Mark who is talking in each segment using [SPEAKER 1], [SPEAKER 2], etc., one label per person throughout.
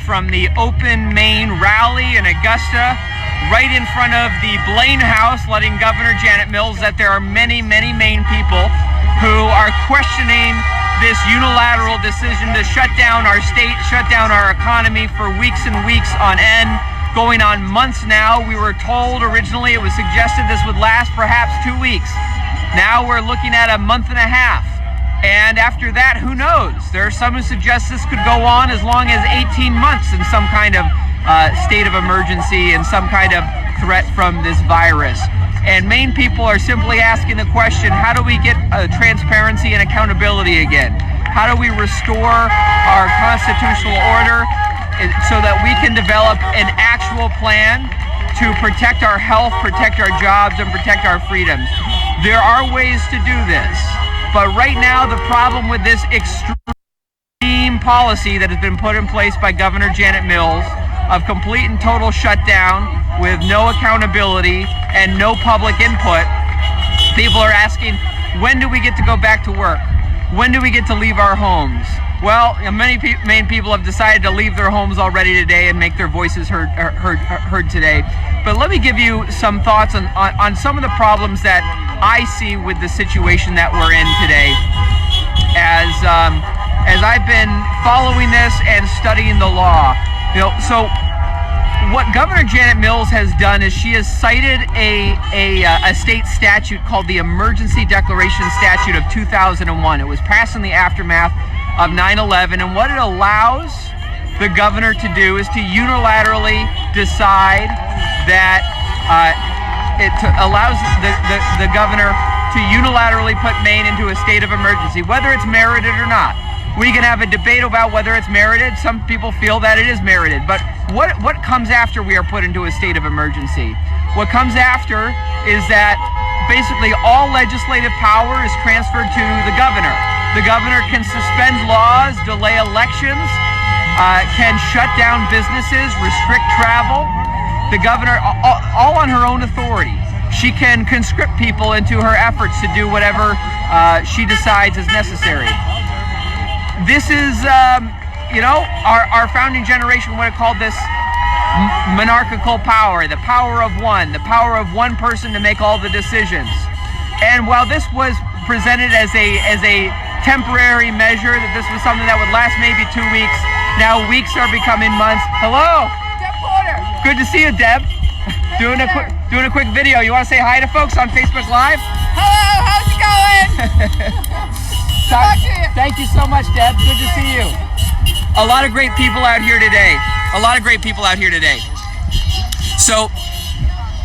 [SPEAKER 1] from the Open Maine rally in Augusta, right in front of the Blaine House, letting Governor Janet Mills that there are many, many Maine people who are questioning this unilateral decision to shut down our state, shut down our economy for weeks and weeks on end, going on months now. We were told originally, it was suggested this would last perhaps 2 weeks. Now we're looking at a month and a half. And after that, who knows? There are some who suggest this could go on as long as 18 months in some kind of state of emergency and some kind of threat from this virus. And Maine people are simply asking the question, how do we get transparency and accountability again? How do we restore our constitutional order so that we can develop an actual plan to protect our health, protect our jobs, and protect our freedoms? There are ways to do this. But right now, the problem with this extreme policy that has been put in place by Governor Janet Mills of complete and total shutdown with no accountability and no public input, people are asking, when do we get to go back to work? When do we get to leave our homes? Well, many Maine people have decided to leave their homes already today and make their voices heard today. But let me give you some thoughts on some of the problems that I see with the situation that we're in today. As I've been following this and studying the law, so what Governor Janet Mills has done is she has cited a state statute called the Emergency Declaration Statute of 2001. It was passed in the aftermath of 9/11, and what it allows the governor to do is to unilaterally decide that it allows the governor to unilaterally put Maine into a state of emergency, whether it's merited or not. We can have a debate about whether it's merited. Some people feel that it is merited. But what comes after we are put into a state of emergency? What comes after is that basically all legislative power is transferred to the governor. The governor can suspend laws, delay elections, can shut down businesses, restrict travel. The governor, all on her own authority. She can conscript people into her efforts to do whatever she decides is necessary. This is, our founding generation would have called this monarchical power, the power of one person to make all the decisions. And while this was presented as a temporary measure, that this was something that would last maybe 2 weeks, now weeks are becoming months. Hello.
[SPEAKER 2] Deb Porter.
[SPEAKER 1] Good to see you, Deb. Doing a quick video. You want to say hi to folks on Facebook Live?
[SPEAKER 2] Hello, how's it going?
[SPEAKER 1] Thank you so much, Deb. Good to see you. A lot of great people out here today. So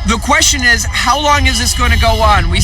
[SPEAKER 1] the question is, how long is this going to go on? We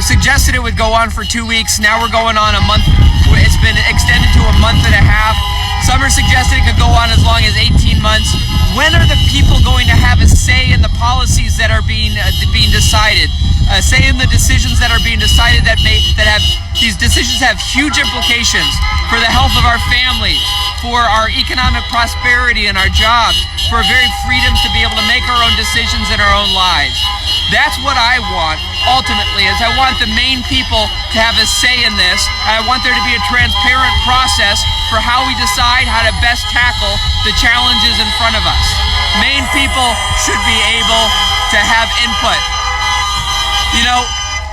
[SPEAKER 1] suggested it would go on for 2 weeks. Now we're going on a month. It's been extended to a month and a half. Some are suggesting it could go on as long as 18 months. When are the people going to have a say in the policies that are being decided? Say in the decisions that are being decided these decisions have huge implications for the health of our families, for our economic prosperity and our jobs, for our very freedoms to be able to make our own decisions in our own lives. That's what I want, ultimately, is I want the Maine people to have a say in this. I want there to be a transparent process for how we decide how to best tackle the challenges in front of us. Maine people should be able to have input.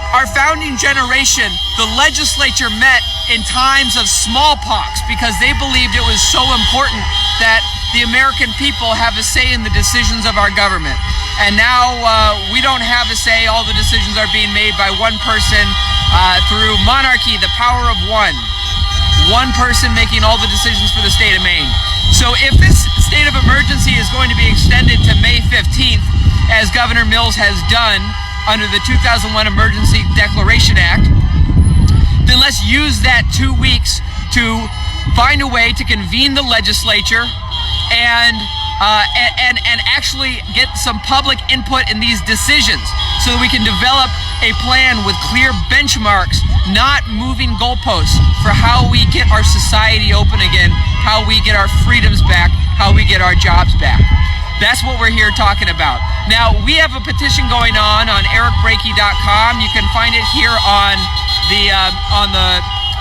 [SPEAKER 1] Our founding generation, the legislature met in times of smallpox because they believed it was so important that the American people have a say in the decisions of our government. And now we don't have a say. All the decisions are being made by one person through monarchy, the power of one. One person making all the decisions for the state of Maine. So if this state of emergency is going to be extended to May 15th, as Governor Mills has done under the 2001 Emergency Declaration Act, then let's use that 2 weeks to find a way to convene the legislature and actually get some public input in these decisions so that we can develop a plan with clear benchmarks, not moving goalposts, for how we get our society open again, how we get our freedoms back, how we get our jobs back. That's what we're here talking about. Now, we have a petition going on ericblakey.com. You can find it here on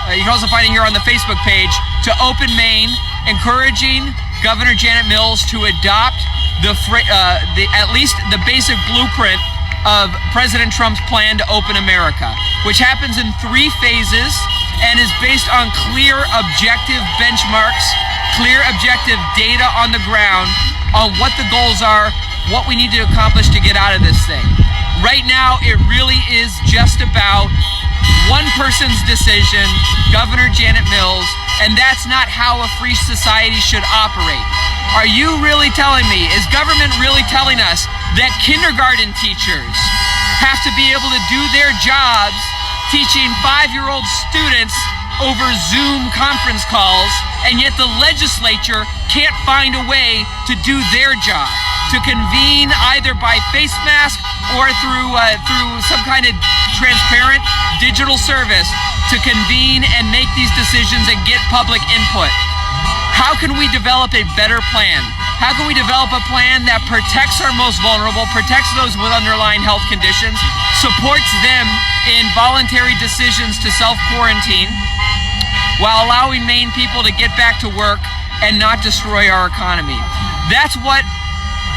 [SPEAKER 1] you can also find it here on the Facebook page, to Open Maine, encouraging Governor Janet Mills to adopt at least the basic blueprint of President Trump's plan to open America, which happens in 3 phases and is based on clear, objective benchmarks, clear, objective data on the ground on what the goals are, what we need to accomplish to get out of this thing. Right now, it really is just about one person's decision, Governor Janet Mills, and that's not how a free society should operate. Are you really telling me, is government really telling us that kindergarten teachers have to be able to do their jobs teaching 5-year-old students over Zoom conference calls, and yet the legislature can't find a way to do their job, to convene either by face mask or through some kind of transparent digital service to convene and make these decisions and get public input? How can we develop a better plan? How can we develop a plan that protects our most vulnerable, protects those with underlying health conditions, supports them in voluntary decisions to self-quarantine, while allowing Maine people to get back to work and not destroy our economy? That's what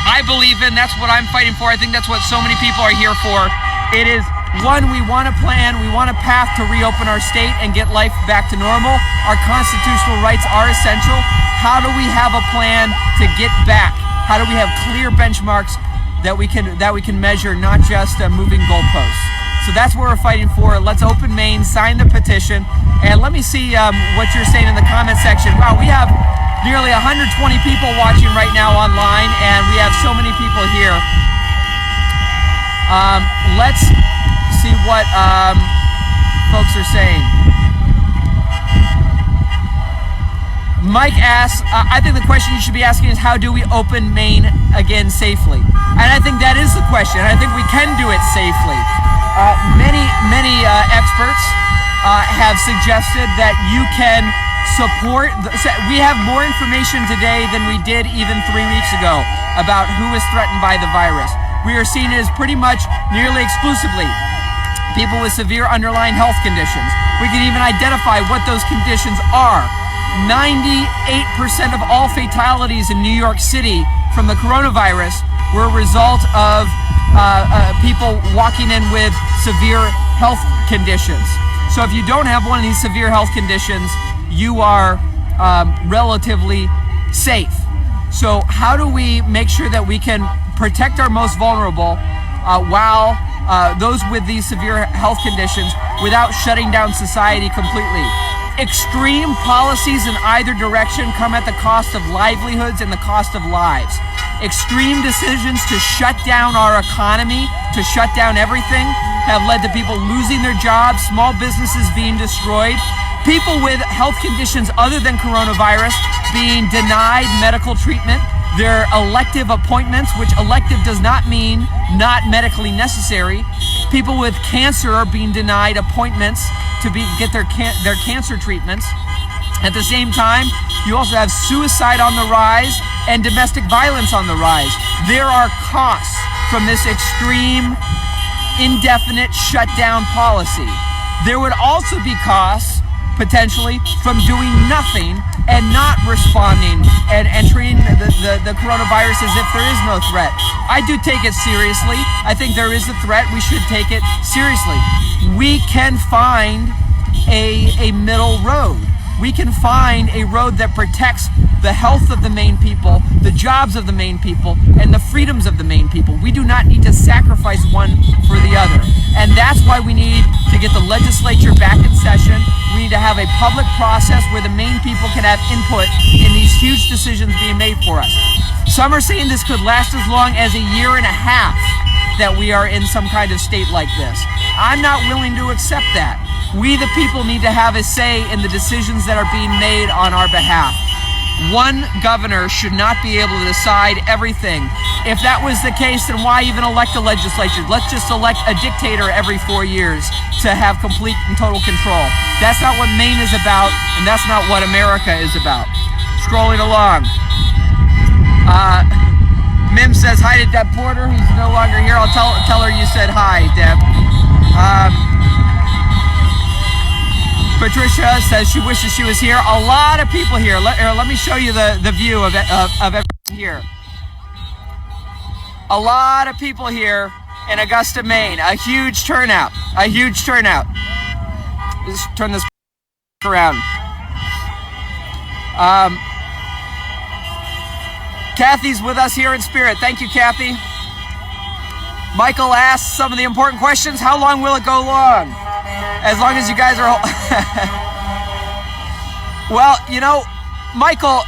[SPEAKER 1] I believe in. That's what I'm fighting for. I think that's what so many people are here for. It is, one, we want a plan, we want a path to reopen our state and get life back to normal. Our constitutional rights are essential. How do we have a plan to get back? How do we have clear benchmarks that we can measure, not just moving goalposts? So that's what we're fighting for. Let's open Maine, sign the petition, and let me see what you're saying in the comment section. Wow, we have nearly 120 people watching right now online, and we have so many people here. Let's see what folks are saying. Mike asks, I think the question you should be asking is, how do we open Maine again safely? And I think that is the question. I think we can do it safely. Many experts have suggested that you can support. We have more information today than we did even 3 weeks ago about who is threatened by the virus. We are seen as pretty much nearly exclusively people with severe underlying health conditions. We can even identify what those conditions are. 98% of all fatalities in New York City from the coronavirus were a result of people walking in with severe health conditions. So if you don't have one of these severe health conditions, you are relatively safe. So how do we make sure that we can protect our most vulnerable while those with these severe health conditions without shutting down society completely? Extreme policies in either direction come at the cost of livelihoods and the cost of lives. Extreme decisions to shut down our economy, to shut down everything, have led to people losing their jobs, small businesses being destroyed, people with health conditions other than coronavirus being denied medical treatment, their elective appointments, which elective does not mean not medically necessary. People with cancer are being denied appointments to get their cancer treatments. At the same time, you also have suicide on the rise and domestic violence on the rise. There are costs from this extreme, indefinite shutdown policy. There would also be costs, potentially, from doing nothing and not responding and treating the coronavirus as if there is no threat. I do take it seriously. I think there is a threat. We should take it seriously. We can find a middle road. We can find a road that protects the health of the Maine people, the jobs of the Maine people, and the freedoms of the Maine people. We do not need to sacrifice one for the other. And that's why we need to get the legislature back in session. We need to have a public process where the Maine people can have input in these huge decisions being made for us. Some are saying this could last as long as a year and a half that we are in some kind of state like this. I'm not willing to accept that. We, the people, need to have a say in the decisions that are being made on our behalf. One governor should not be able to decide everything. If that was the case, then why even elect a legislature? Let's just elect a dictator every 4 years to have complete and total control. That's not what Maine is about, and that's not what America is about. Scrolling along. Mim says hi to Deb Porter, who's no longer here. I'll tell her you said hi, Deb. Patricia says she wishes she was here. A lot of people here. Let me show you the view of everyone here. A lot of people here in Augusta, Maine. A huge turnout. A huge turnout. Let's turn this around. Kathy's with us here in spirit. Thank you, Kathy. Michael asks some of the important questions. How long will it go long? As long as you guys are... Well, you know, Michael,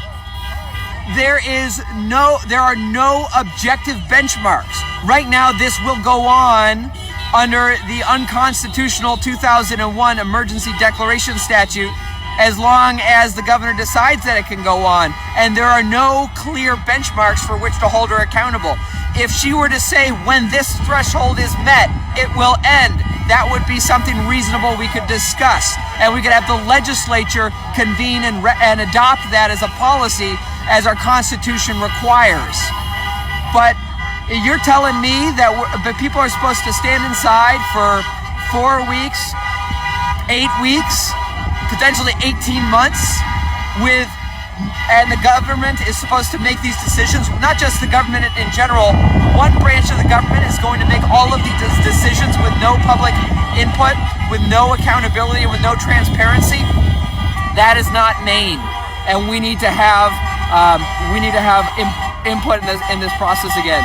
[SPEAKER 1] there are no objective benchmarks. Right now, this will go on under the unconstitutional 2001 emergency declaration statute as long as the governor decides that it can go on. And there are no clear benchmarks for which to hold her accountable. If she were to say when this threshold is met, it will end, that would be something reasonable we could discuss. And we could have the legislature convene and adopt that as a policy as our Constitution requires. But you're telling me that people are supposed to stand inside for 4 weeks, 8 weeks, potentially 18 months and the government is supposed to make these decisions, not just the government in general. One branch of the government is going to make all of these decisions with no public input, with no accountability, and with no transparency. That is not Maine, and we need to have input in this process again.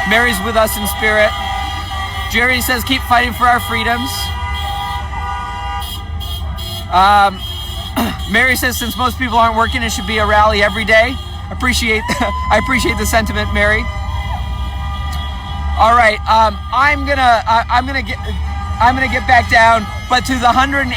[SPEAKER 1] Mary's with us in spirit. Jerry says, keep fighting for our freedoms. Mary says, since most people aren't working, it should be a rally every day. I appreciate the sentiment, Mary. All right, I'm gonna get back down. But to the 184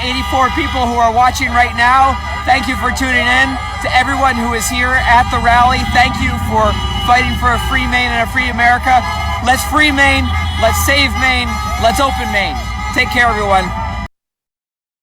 [SPEAKER 1] people who are watching right now, thank you for tuning in. To everyone who is here at the rally, thank you for fighting for a free Maine and a free America. Let's free Maine. Let's save Maine. Let's open Maine. Take care, everyone.